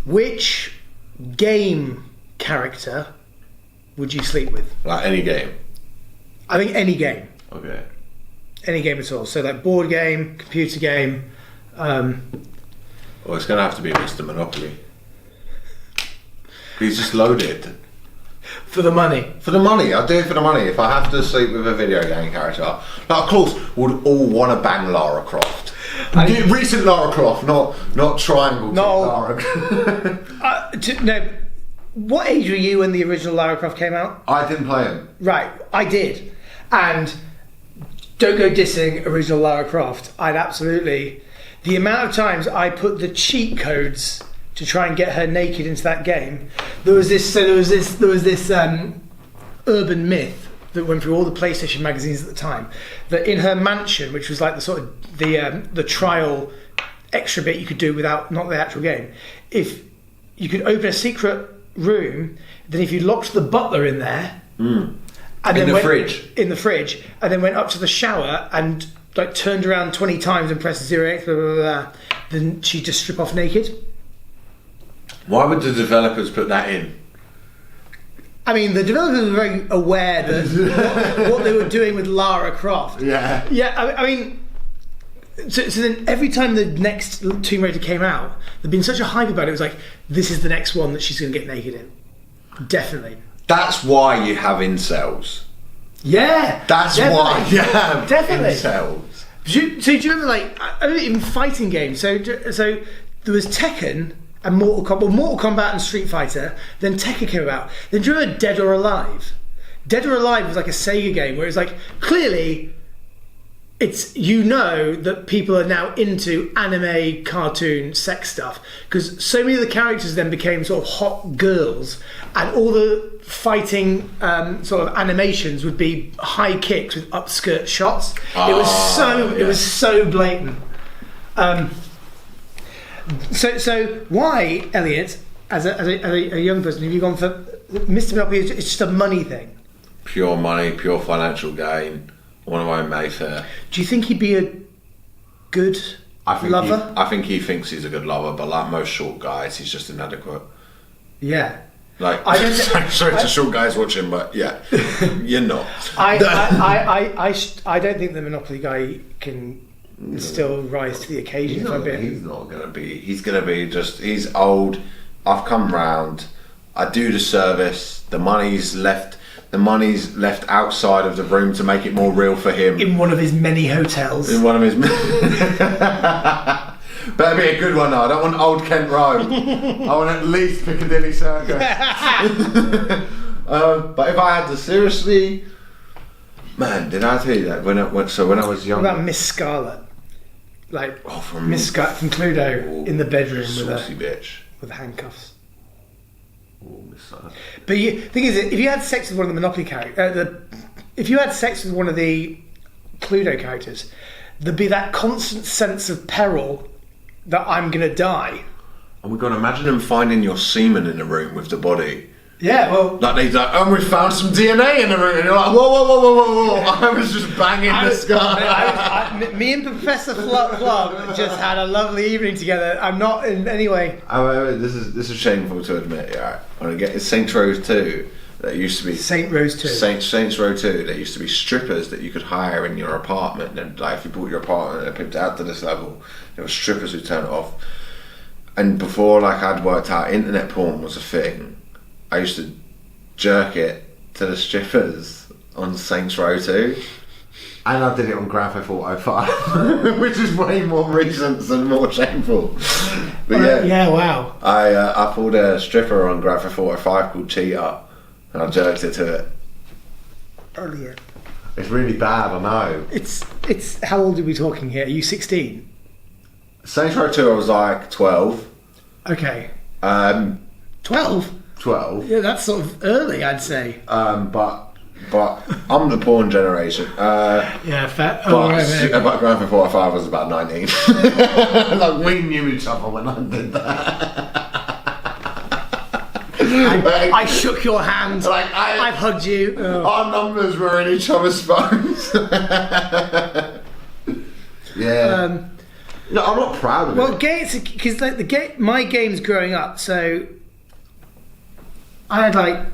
Which game character would you sleep with? Like any game? I think any game. Okay. Any game at all. So like board game, computer game. Well, it's going to have to be Mr. Monopoly. He's just loaded. For the money. For the money. I'll do it for the money. If I have to sleep with a video game character. Now, of course, would all want to bang Lara Croft. Recent Lara Croft, not Triangle. No. Lara. No. What age were you when the original Lara Croft came out? I didn't play him. Right, I did. And don't go dissing original Lara Croft. I'd absolutely... The amount of times I put the cheat codes to try and get her naked into that game. There was this urban myth that went through all the PlayStation magazines at the time, that in her mansion, which was like the sort of the trial extra bit you could do without not the actual game, if you could open a secret room, then if you locked the butler in there, and then in the fridge, and then went up to the shower and like turned around 20 times and pressed 0x, blah, blah, blah, then she'd just strip off naked. Why would the developers put that in? I mean, the developers were very aware that what they were doing with Lara Croft. Yeah. Yeah, I mean, so then every time the next Tomb Raider came out, there'd been such a hype about it. It was like, this is the next one that she's going to get naked in. Definitely. That's why you have incels. Yeah. That's why you have incels. So do you remember, like, even fighting games? So there was Tekken and Mortal Kombat. Well, Mortal Kombat and Street Fighter. Then Tekken came about. Then do you remember Dead or Alive? Dead or Alive was like a Sega game where it's like, clearly, it's, you know that people are now into anime, cartoon, sex stuff, because so many of the characters then became sort of hot girls, and all the fighting sort of animations would be high kicks with upskirt shots. It was so blatant. So why, Elliot, as a young person, have you gone for Mr. Monopoly? It's just a money thing. Pure money, pure financial gain. One of my Mayfair. Do you think he'd be a good lover? I think he thinks he's a good lover, but like most short guys, he's just inadequate. Yeah. Like, sorry to short guys watching, but yeah, you're not. I don't think the Monopoly guy can still rise to the occasion. He's not going to be. He's going to be just. He's old. I've come round. I do the service. The money's left outside of the room to make it more real for him. In one of his many hotels. In one of his. Better be a good one though. I don't want Old Kent Road. I want at least Piccadilly Circus. But if I had to seriously, man, did I tell you that when I was young? What about Miss Scarlet? Like Miss Scarlet from Cluedo in the bedroom with handcuffs. But the thing is, if you had sex with one of the Monopoly characters, if you had sex with one of the Cluedo characters, there'd be that constant sense of peril that I'm going to die. Oh my god, imagine them finding your semen in the room with the body. Yeah, well... Like, they're like, oh, we found some DNA in the room. And you're like, whoa. I was just banging this guy. Me and Professor Flub just had a lovely evening together. I'm not in any way... This is shameful to admit, yeah. When I get it's Saints Row 2, that used to be... Saints Row 2. Saints Row 2, there used to be strippers that you could hire in your apartment. And like, if you bought your apartment and pimped it out to this level, there were strippers who turned it off. And before like I'd worked out internet porn was a thing, I used to jerk it to the strippers on Saints Row 2. And I did it on Grand Theft Auto 5, which is way more recent and more shameful. But yeah, wow. I pulled a stripper on Grand Theft Auto 5 called Cheetah, and I jerked it to it. Elliot. It's really bad, I know. It's how old are we talking here? Are you 16? Saints Row 2, I was like 12. Okay. 12? 12. Yeah, that's sort of early, I'd say. But I'm the porn generation. Yeah, fair. But Grand Theft Auto 5 was about 19. Like, we knew each other when I did that. I shook your hand. Like I've hugged you. Oh. Our numbers were in each other's phones. Yeah. No, I'm not proud of Well, it. games, because like my games growing up, so I had like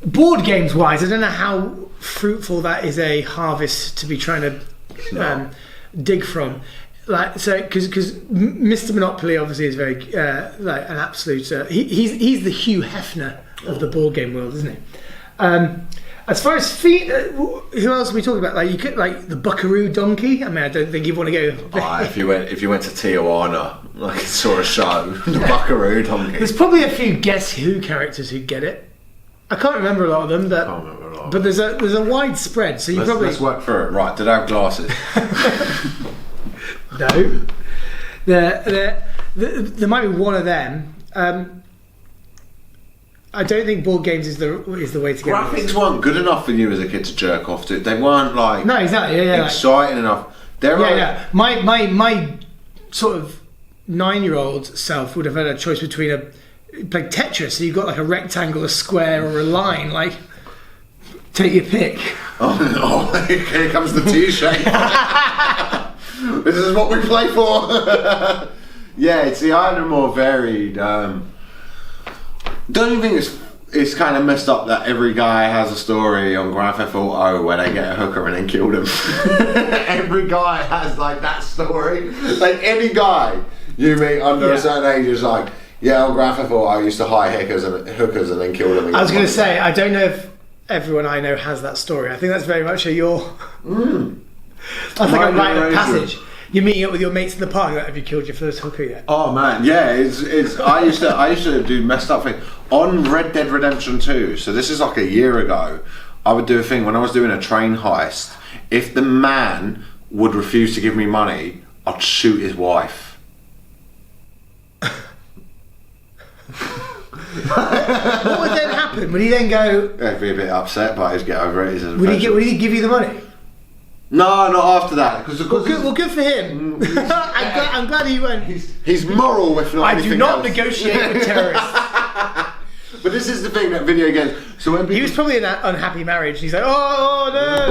board games wise. I don't know how fruitful that is a harvest to be trying to dig from. Like so, because Mr. Monopoly obviously is very like an absolute. He's the Hugh Hefner of the board game world, isn't he? As far as feet, who else are we talking about? Like you could like the Buckaroo Donkey. I mean, I don't think you'd want to go. If you went to Tijuana, like saw a show, the Buckaroo Donkey. There's probably a few Guess Who characters who get it. I can't remember a lot of them, but there's a wide spread. So let's work through it. Right? Did I have glasses? No. There might be one of them. I don't think board games is the way to go. Graphics weren't good enough for you as a kid to jerk off to. They weren't like no, exactly, exciting enough. My sort of 9-year-old self would have had a choice between like Tetris. So you've got like a rectangle, a square, or a line. Like, take your pick. Oh, here comes the T-shape. This is what we play for. Yeah, see, I had a more varied. Don't you think it's kind of messed up that every guy has a story on Grand Theft Auto where they get a hooker and then kill them? Every guy has like that story. Like any guy you meet under a certain age is like, yeah, on Grand Theft Auto I used to hire hookers and then kill them. I was going to say, I don't know if everyone I know has that story. I think that's very much that's like a rite of passage. You're meeting up with your mates in the park. Like, have you killed your first hooker yet? Oh man, yeah. It's. I used to do messed up things on Red Dead Redemption 2. So this is like a year ago. I would do a thing when I was doing a train heist. If the man would refuse to give me money, I'd shoot his wife. What would then happen? Would he then go? I'd be a bit upset, but I'd get over it. Would he give you the money? No, not after that. Well, good for him. I'm glad he went. He's moral, if not I anything do not else. negotiate with terrorists. But this is the thing that video games. So when he was probably in that unhappy marriage. He's like, oh no,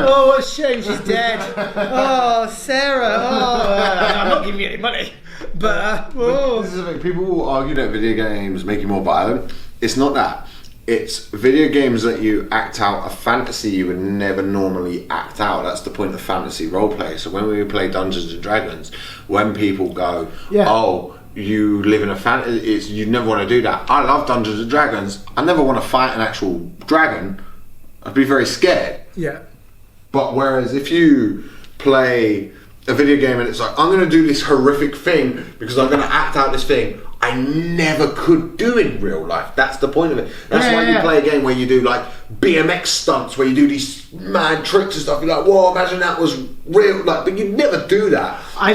oh what a shame, she's dead. Oh Sarah, I'm not giving you any money. But this is the thing. People will argue that video games make you more violent. It's not that. It's video games that you act out a fantasy you would never normally act out. That's the point of fantasy roleplay. So when we play Dungeons and Dragons, when people go, oh, you live in a fantasy, you never want to do that. I love Dungeons and Dragons. I never want to fight an actual dragon. I'd be very scared. Yeah. But whereas if you play a video game and it's like, I'm going to do this horrific thing because I'm going to act out this thing I never could do in real life. That's the point of it. That's why you play a game where you do like BMX stunts, where you do these mad tricks and stuff. You're like, whoa, imagine that was real. Like, but you'd never do that. I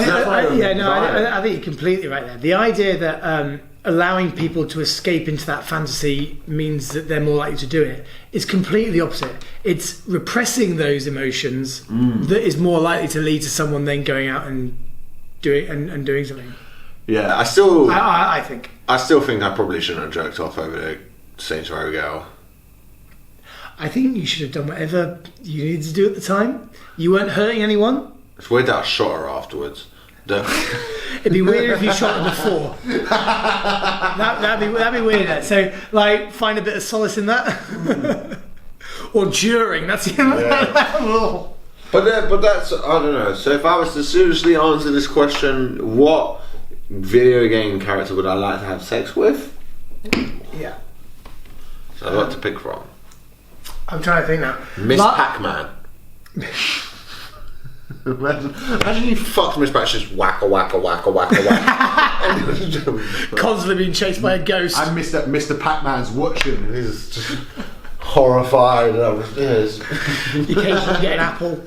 think you're completely right there. The idea that allowing people to escape into that fantasy means that they're more likely to do it is completely the opposite. It's repressing those emotions that is more likely to lead to someone then going out and doing something. Yeah, I still think I probably shouldn't have jerked off over the Saints Row girl. I think you should have done whatever you needed to do at the time. You weren't hurting anyone. It's weird that I shot her afterwards. It'd be weird if you shot her before. That'd be weirder. So, like, find a bit of solace in that, or during. That's the But that's, I don't know. So if I was to seriously answer this question, what video game character would I like to have sex with? Yeah. So I'd like to pick from. I'm trying to think now. Miss Pac-Man. Imagine you fucked Miss Pac, just whack. Constantly being chased by a ghost. And Mr. Pac-Man's watching and he's just horrified upstairs. You occasionally get an apple.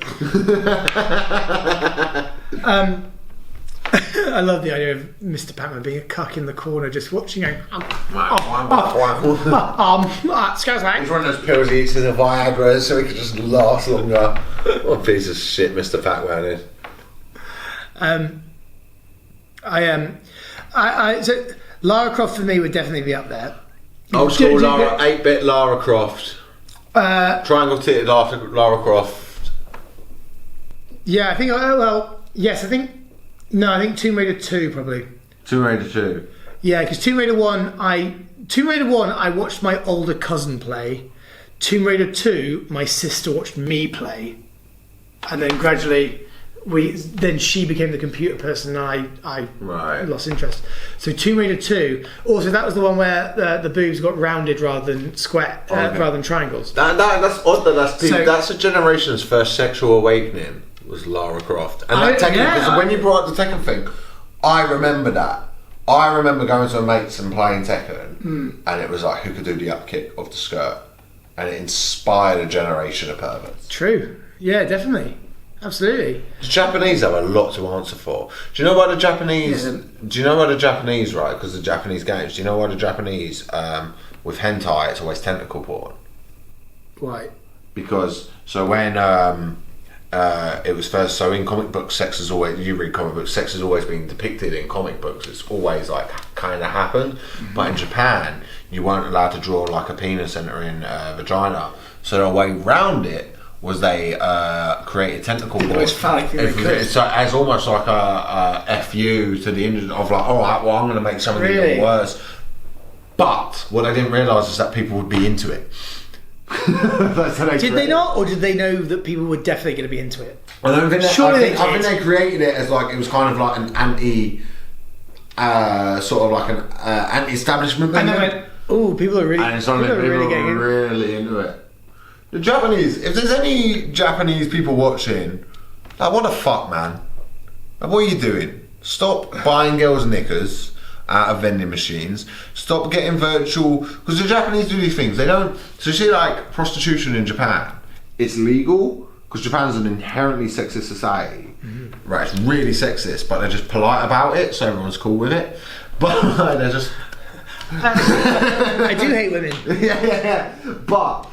I love the idea of Mr. Pac-Man being a cuck in the corner, just watching. Excuse me. He's one of those pills he eats in the Viagra so he could just last longer. What a piece of shit Mr. Pac-Man is. So Lara Croft for me would definitely be up there. Old school 8-bit Lara Croft. Triangle titted Lara Croft. Yeah, I think. Yes, I think. No, I think Tomb Raider 2 probably. Tomb Raider 2. Yeah, because Tomb Raider 1, I watched my older cousin play. Tomb Raider 2, my sister watched me play. And then gradually, then she became the computer person and I lost interest. So Tomb Raider 2, also that was the one where the boobs got rounded rather than square, rather than triangles. That's odd that's a generation's first sexual awakening, was Lara Croft. And that Tekken, because when you brought up the Tekken thing, I remember that. I remember going to a mate's and playing Tekken, and it was like who could do the upkick of the skirt, and it inspired a generation of perverts. True. Yeah, definitely. Absolutely. The Japanese have a lot to answer for. Do you know why the Japanese? Yeah. Do you know why the Japanese, right? Because the Japanese games. Do you know why the Japanese with hentai it's always tentacle porn? Why? Because when it was first, so in comic books, sex is always, you read comic books, sex has always been depicted in comic books. It's always like kind of happened. But in Japan, you weren't allowed to draw like a penis entering a vagina. So the way round it was they created tentacle porn. The most phallic thing they could. It's as almost like a FU to the industry of like, alright, well I'm going to make something even worse. But what I didn't realise is that people would be into it. Did they not, or did they know that people were definitely going to be into it? I don't think Surely I think they created it as like, it was kind of like an anti-establishment. And they went, oh, people are really, and suddenly people are really into it. The Japanese, if there's any Japanese people watching, like, what the fuck, man? Like, what are you doing? Stop buying girls' knickers out of vending machines. Stop getting virtual, because the Japanese do these things. They don't. So you see, like prostitution in Japan, it's legal because Japan's an inherently sexist society. Right? It's really sexist, but they're just polite about it, so everyone's cool with it. But like, they're just. I do hate women. yeah. But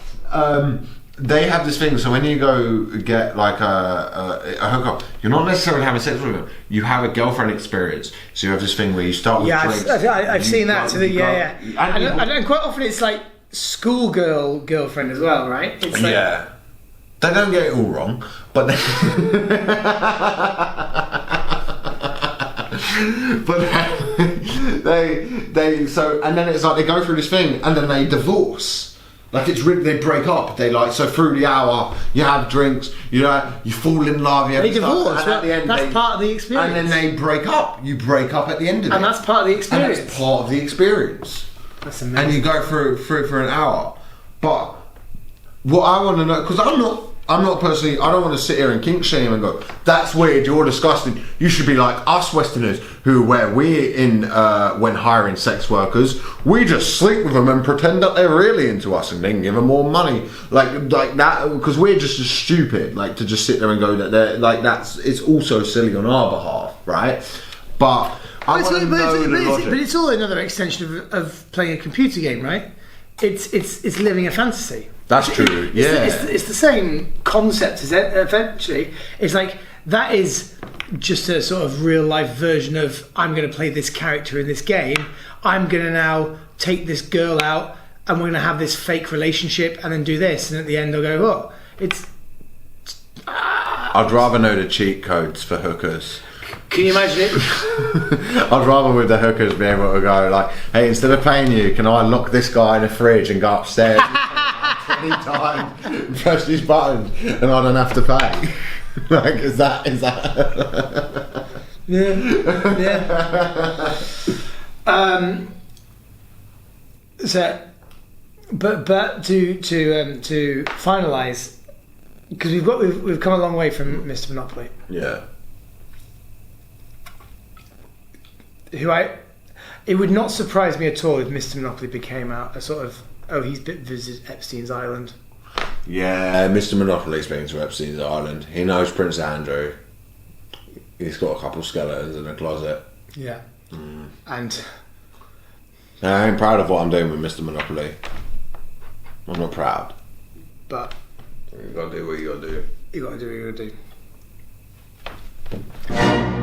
they have this thing. So when you go get like a hookup, you're not necessarily having sex with them. You have a girlfriend experience. So you have this thing where you start with drinks. I've seen that. And quite often it's like schoolgirl girlfriend as well, right? It's like, yeah. They don't get it all wrong, but they so, and then it's like they go through this thing and then they divorce. Like it's really, they break up. They like, so through the hour you have drinks, you fall in love. They divorce. And at the end, that's part of the experience. And then they break up. You break up at the end of it. And that's part of the experience. And that's part of the experience. That's amazing. And you go through for an hour. But what I want to know, because I'm not personally, I don't want to sit here and kink shame and go, that's weird, you're disgusting. You should be like us Westerners where we're in, when hiring sex workers, we just sleep with them and pretend that they're really into us and then give them more money. Like that, because we're just as stupid, like to just sit there and go that they're, like it's also silly on our behalf, right? But I want to know the logic. But it's all another extension of playing a computer game, right? It's living a fantasy. That's true. It's the same concept as it, eventually. It's like that is just a sort of real life version of I'm going to play this character in this game. I'm going to now take this girl out and we're going to have this fake relationship and then do this. And at the end I'll go, oh, it's... I'd rather know the cheat codes for hookers. Can you imagine it? I'd rather with the hookers be able to go like, hey, instead of paying you, can I lock this guy in a fridge and go upstairs any time and press these buttons and I don't have to pay? Like, is that yeah. So but to finalise, because we've come a long way from Mr. Monopoly. Yeah. It would not surprise me at all if Mr. Monopoly became out a sort of, he's visited Epstein's Island. Yeah, Mr. Monopoly's been to Epstein's Island. He knows Prince Andrew. He's got a couple skeletons in the closet. Yeah. And I ain't proud of what I'm doing with Mr. Monopoly. I'm not proud. But you gotta do what you gotta do. You gotta do what you gotta do.